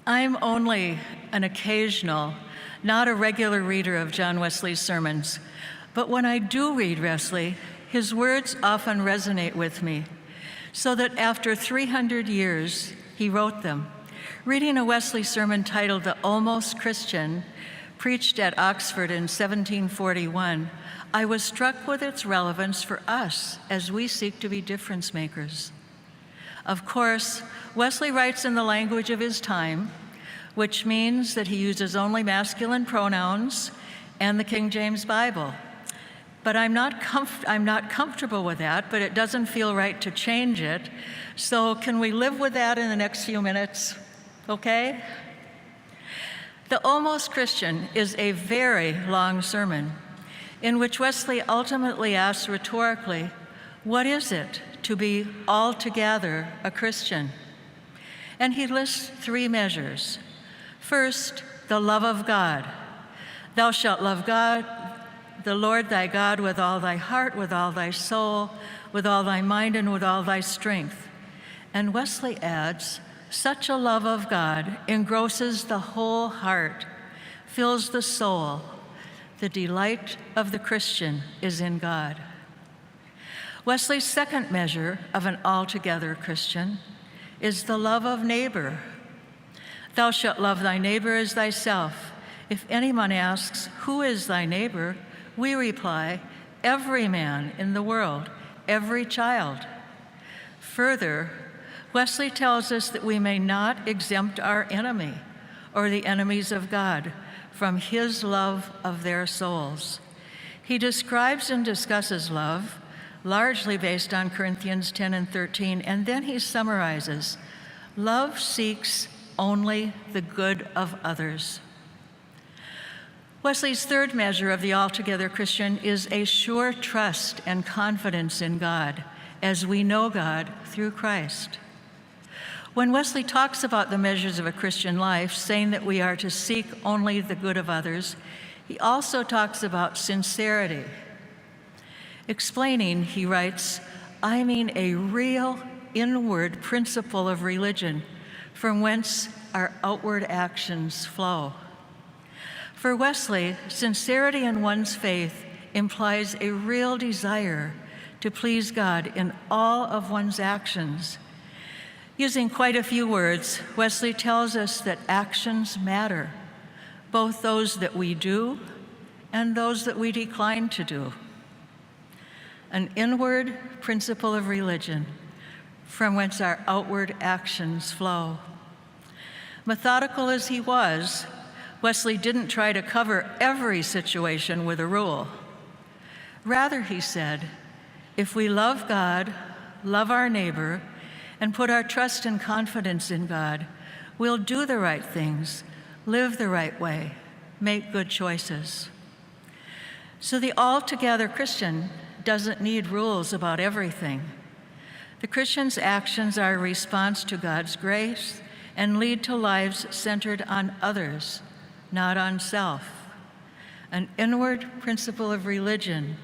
I'm only an occasional, not a regular reader of John Wesley's sermons, but when I do read Wesley, his words often resonate with me, so that after 300 years, he wrote them. Reading a Wesley sermon titled The Almost Christian, preached at Oxford in 1741, I was struck with its relevance for us as we seek to be difference makers. Of course, Wesley writes in the language of his time, which means that he uses only masculine pronouns and the King James Bible. But I'm not comfortable with that, but it doesn't feel right to change it. So can we live with that in the next few minutes? Okay? The Almost Christian is a very long sermon in which Wesley ultimately asks rhetorically, what is it to be altogether a Christian? And he lists 3 measures. First, the love of God. Thou shalt love God, the Lord thy God, with all thy heart, with all thy soul, with all thy mind, and with all thy strength. And Wesley adds, such a love of God engrosses the whole heart, fills the soul. The delight of the Christian is in God. Wesley's second measure of an altogether Christian is the love of neighbor. Thou shalt love thy neighbor as thyself. If anyone asks, who is thy neighbor? We reply, every man in the world, every child. Further, Wesley tells us that we may not exempt our enemy or the enemies of God from his love of their souls. He describes and discusses love, largely based on Corinthians 10 and 13, and then he summarizes, love seeks only the good of others. Wesley's third measure of the altogether Christian is a sure trust and confidence in God as we know God through Christ. When Wesley talks about the measures of a Christian life, saying that we are to seek only the good of others, he also talks about sincerity. Explaining, he writes, I mean a real inward principle of religion from whence our outward actions flow. For Wesley, sincerity in one's faith implies a real desire to please God in all of one's actions. Using quite a few words, Wesley tells us that actions matter, both those that we do and those that we decline to do. An inward principle of religion from whence our outward actions flow. Methodical as he was, Wesley didn't try to cover every situation with a rule. Rather, he said, if we love God, love our neighbor, and put our trust and confidence in God, we'll do the right things, live the right way, make good choices. So the altogether Christian doesn't need rules about everything. The Christian's actions are a response to God's grace and lead to lives centered on others, not on self. An inward principle of religion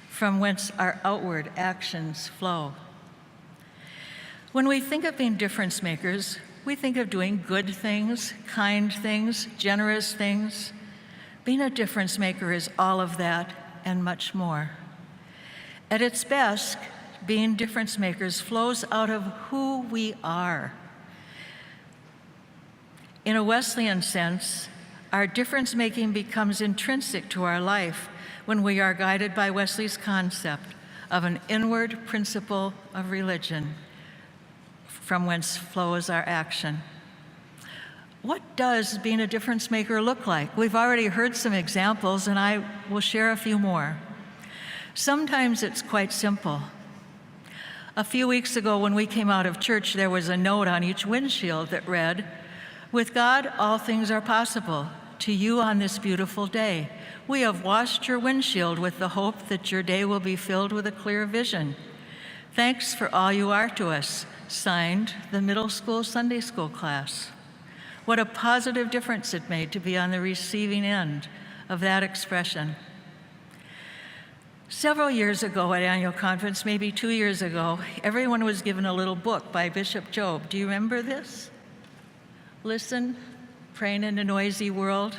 from whence our outward actions flow. When we think of being difference makers, we think of doing good things, kind things, generous things. Being a difference maker is all of that and much more. At its best, being difference makers flows out of who we are. In a Wesleyan sense, our difference making becomes intrinsic to our life when we are guided by Wesley's concept of an inward principle of religion from whence flows our action. What does being a difference maker look like? We've already heard some examples, and I will share a few more. Sometimes it's quite simple. A few weeks ago when we came out of church, there was a note on each windshield that read, with God, all things are possible. To you on this beautiful day. We have washed your windshield with the hope that your day will be filled with a clear vision. Thanks for all you are to us. Signed, the middle school Sunday school class. What a positive difference it made to be on the receiving end of that expression. Several years ago at annual conference, maybe 2 years ago, everyone was given a little book by Bishop Job. Do you remember this? Listen, praying in a noisy world.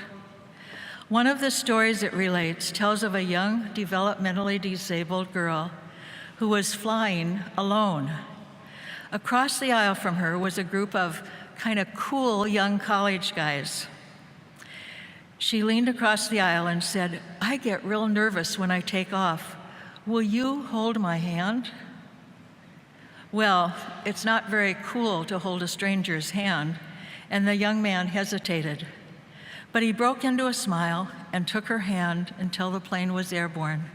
One of the stories it relates tells of a young, developmentally disabled girl who was flying alone. Across the aisle from her was a group of kind of cool young college guys. She leaned across the aisle and said, "I get real nervous when I take off. Will you hold my hand?" Well, it's not very cool to hold a stranger's hand, and the young man hesitated. But he broke into a smile and took her hand until the plane was airborne.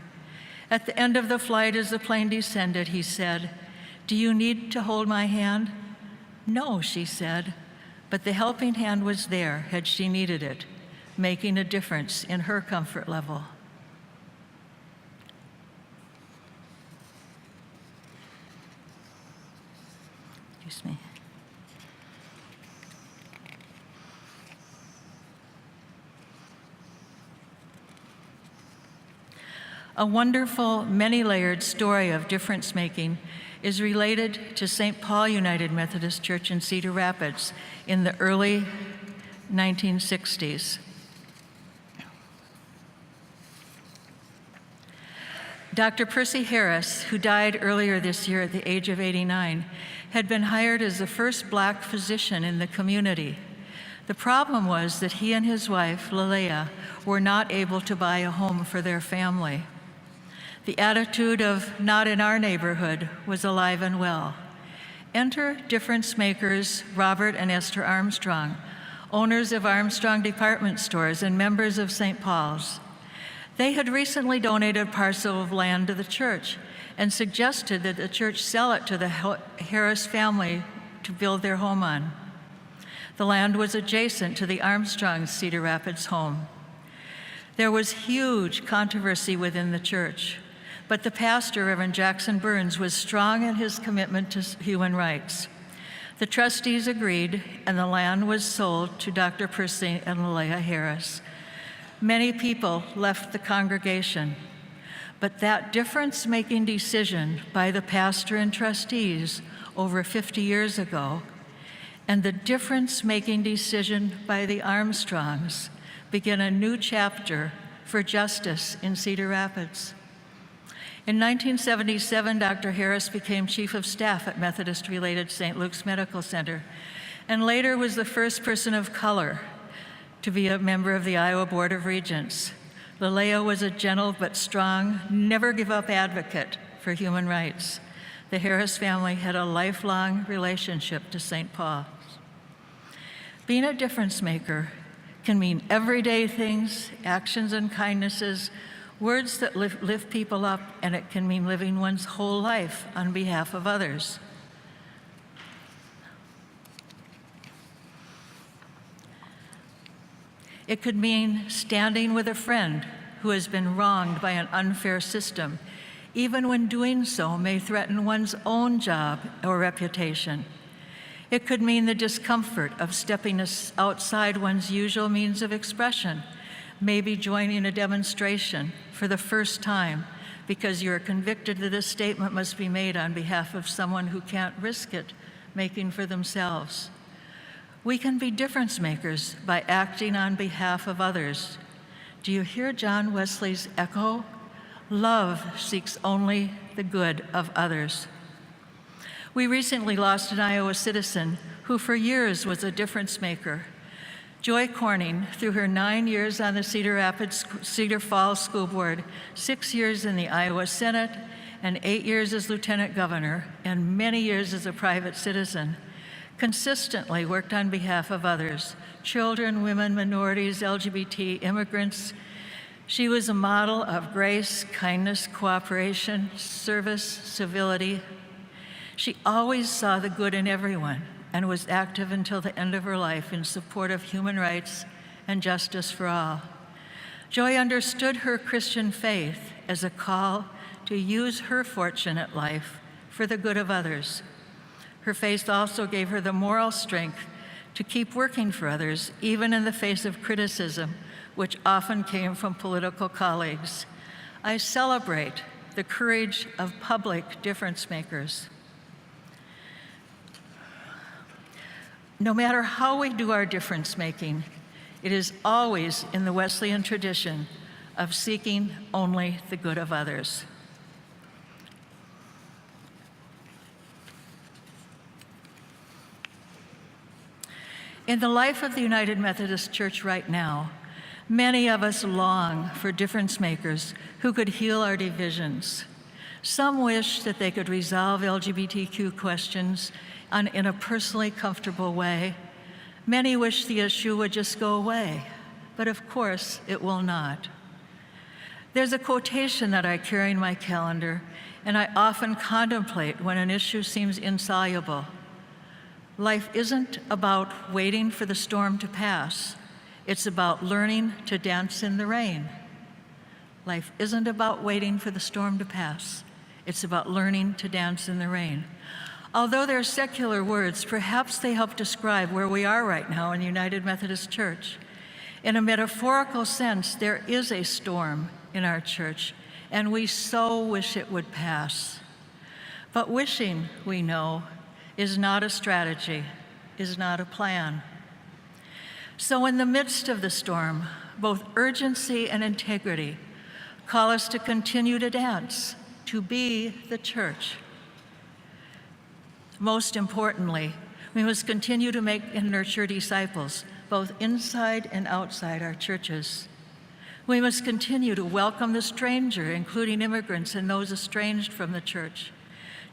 At the end of the flight, as the plane descended, he said, "Do you need to hold my hand?" "No," she said, but the helping hand was there had she needed it, making a difference in her comfort level. Excuse me. A wonderful, many-layered story of difference-making is related to St. Paul United Methodist Church in Cedar Rapids in the early 1960s. Dr. Percy Harris, who died earlier this year at the age of 89, had been hired as the first Black physician in the community. The problem was that he and his wife, Lilia, were not able to buy a home for their family. The attitude of "not in our neighborhood" was alive and well. Enter difference makers Robert and Esther Armstrong, owners of Armstrong department stores and members of St. Paul's. They had recently donated a parcel of land to the church and suggested that the church sell it to the Harris family to build their home on. The land was adjacent to the Armstrong's Cedar Rapids home. There was huge controversy within the church, but the pastor, Reverend Jackson Burns, was strong in his commitment to human rights. The trustees agreed, and the land was sold to Dr. Percy and Lilia Harris. Many people left the congregation, but that difference-making decision by the pastor and trustees over 50 years ago, and the difference-making decision by the Armstrongs began a new chapter for justice in Cedar Rapids. In 1977, Dr. Harris became chief of staff at Methodist-related St. Luke's Medical Center, and later was the first person of color to be a member of the Iowa Board of Regents. Lilia was a gentle but strong, never-give-up advocate for human rights. The Harris family had a lifelong relationship to St. Paul's. Being a difference maker can mean everyday things, actions and kindnesses, words that lift people up, and it can mean living one's whole life on behalf of others. It could mean standing with a friend who has been wronged by an unfair system, even when doing so may threaten one's own job or reputation. It could mean the discomfort of stepping outside one's usual means of expression, maybe joining a demonstration for the first time because you are convicted that a statement must be made on behalf of someone who can't risk it making for themselves. We can be difference makers by acting on behalf of others. Do you hear John Wesley's echo? Love seeks only the good of others. We recently lost an Iowa citizen who for years was a difference maker. Joy Corning, through her 9 years on the Cedar Falls School Board, 6 years in the Iowa Senate, and 8 years as lieutenant governor, and many years as a private citizen, consistently worked on behalf of others, children, women, minorities, LGBT, immigrants. She was a model of grace, kindness, cooperation, service, civility. She always saw the good in everyone and was active until the end of her life in support of human rights and justice for all. Joy understood her Christian faith as a call to use her fortunate life for the good of others. Her faith also gave her the moral strength to keep working for others, even in the face of criticism, which often came from political colleagues. I celebrate the courage of public difference makers. No matter how we do our difference making, it is always in the Wesleyan tradition of seeking only the good of others. In the life of the United Methodist Church right now, many of us long for difference makers who could heal our divisions. Some wish that they could resolve LGBTQ questions in a personally comfortable way. Many wish the issue would just go away, but of course it will not. There's a quotation that I carry in my calendar, and I often contemplate when an issue seems insoluble. Life isn't about waiting for the storm to pass. It's about learning to dance in the rain. Life isn't about waiting for the storm to pass. It's about learning to dance in the rain. Although they're secular words, perhaps they help describe where we are right now in the United Methodist Church. In a metaphorical sense, there is a storm in our church, and we so wish it would pass. But wishing, we know, is not a strategy, is not a plan. So in the midst of the storm, both urgency and integrity call us to continue to dance, to be the church. Most importantly, we must continue to make and nurture disciples, both inside and outside our churches. We must continue to welcome the stranger, including immigrants and those estranged from the church,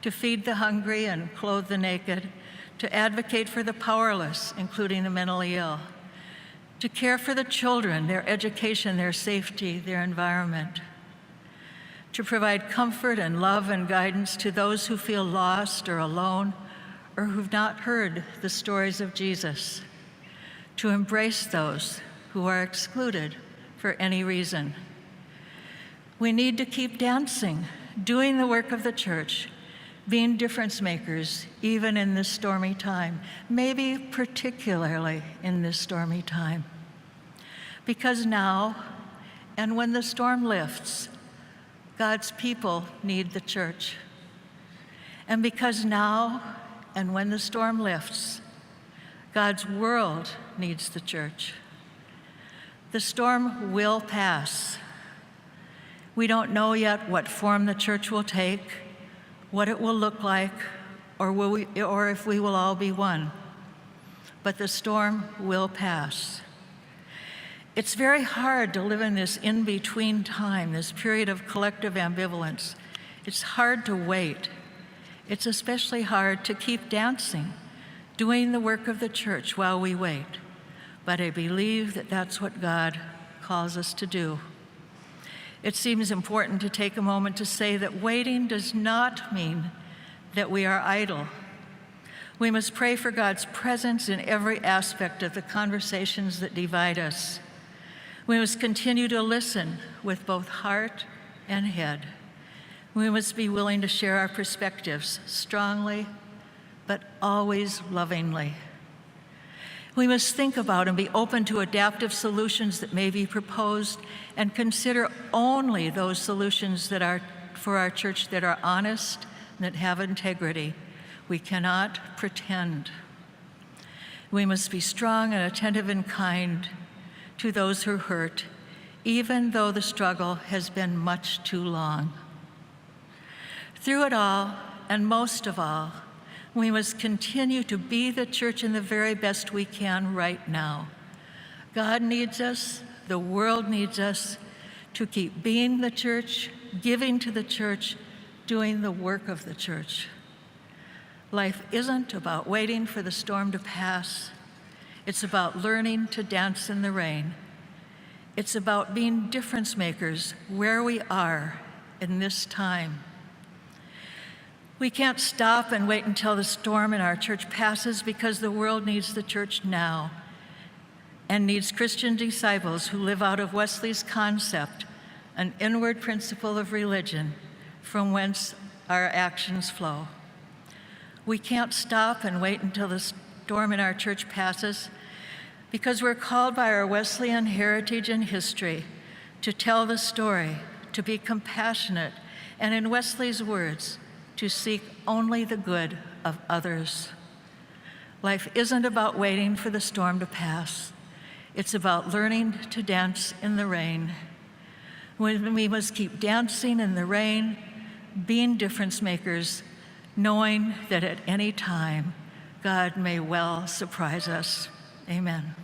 to feed the hungry and clothe the naked, to advocate for the powerless, including the mentally ill, to care for the children, their education, their safety, their environment, to provide comfort and love and guidance to those who feel lost or alone or who've not heard the stories of Jesus, to embrace those who are excluded for any reason. We need to keep dancing, doing the work of the church, being difference makers, even in this stormy time, maybe particularly in this stormy time. Because now, and when the storm lifts, God's people need the church. And because now, and when the storm lifts, God's world needs the church. The storm will pass. We don't know yet what form the church will take, what it will look like, or if we will all be one. But the storm will pass. It's very hard to live in this in-between time, this period of collective ambivalence. It's hard to wait. It's especially hard to keep dancing, doing the work of the church while we wait. But I believe that that's what God calls us to do. It seems important to take a moment to say that waiting does not mean that we are idle. We must pray for God's presence in every aspect of the conversations that divide us. We must continue to listen with both heart and head. We must be willing to share our perspectives strongly, but always lovingly. We must think about and be open to adaptive solutions that may be proposed and consider only those solutions that are for our church that are honest and that have integrity. We cannot pretend. We must be strong and attentive and kind to those who hurt, even though the struggle has been much too long. Through it all, and most of all, we must continue to be the church in the very best we can right now. God needs us, the world needs us to keep being the church, giving to the church, doing the work of the church. Life isn't about waiting for the storm to pass. It's about learning to dance in the rain. It's about being difference makers where we are in this time. We can't stop and wait until the storm in our church passes because the world needs the church now and needs Christian disciples who live out of Wesley's concept, an inward principle of religion from whence our actions flow. We can't stop and wait until the storm in our church passes because we're called by our Wesleyan heritage and history to tell the story, to be compassionate, and in Wesley's words, to seek only the good of others. Life isn't about waiting for the storm to pass. It's about learning to dance in the rain. We must keep dancing in the rain, being difference makers, knowing that at any time, God may well surprise us. Amen.